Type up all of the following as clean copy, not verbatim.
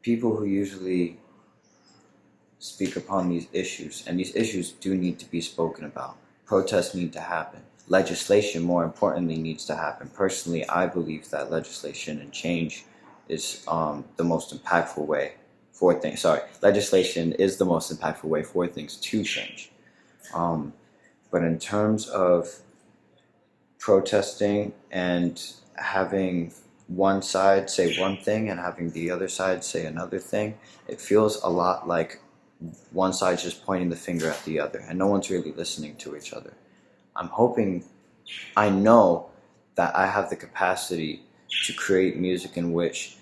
people who usually speak upon these issues, and these issues do need to be spoken about. Protests need to happen. Legislation, more importantly, needs to happen. Personally, I believe that legislation and change is the most impactful way for things. Legislation is the most impactful way for things to change. But in terms of protesting and having one side say one thing and having the other side say another thing, it feels a lot like one side's just pointing the finger at the other and no one's really listening to each other. I know that I have the capacity to create music in which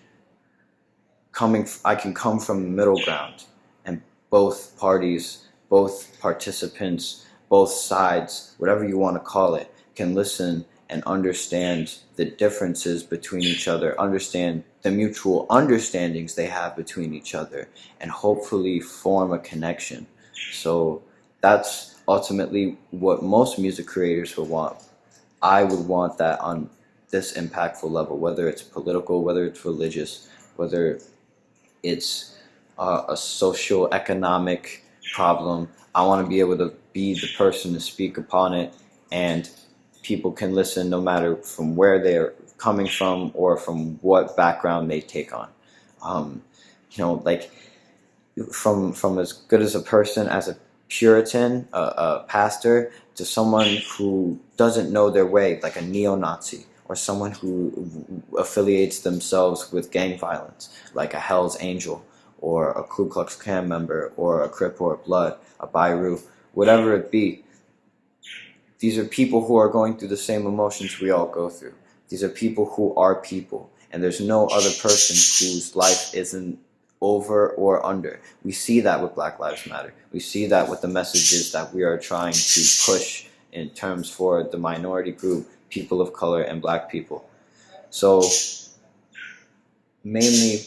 I can come from the middle ground, and both parties, both participants, both sides, whatever you want to call it, can listen and understand the differences between each other, understand the mutual understandings they have between each other, and hopefully form a connection. So that's ultimately what most music creators would want. I would want that on this impactful level, whether it's political, whether it's religious, whether it's a social economic problem. I want to be able to be the person to speak upon it, and people can listen no matter from where they're coming from or from what background they take on. Like from as good as a person, as a Puritan, a pastor, to someone who doesn't know their way, like a neo-Nazi, or someone who affiliates themselves with gang violence, like a Hell's Angel, or a Ku Klux Klan member, or a Crip or a Blood, a Bairu, whatever it be. These are people who are going through the same emotions we all go through. These are people who are people, and there's no other person whose life isn't over or under. We see that with Black Lives Matter. We see that with the messages that we are trying to push in terms for the minority group, people of color, and Black people. So mainly,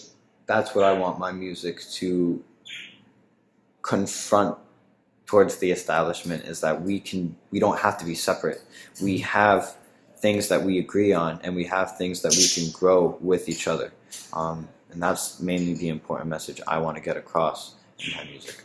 that's what I want my music to confront towards the establishment, is that we don't have to be separate. We have things that we agree on, and we have things that we can grow with each other. And that's mainly the important message I want to get across in my music.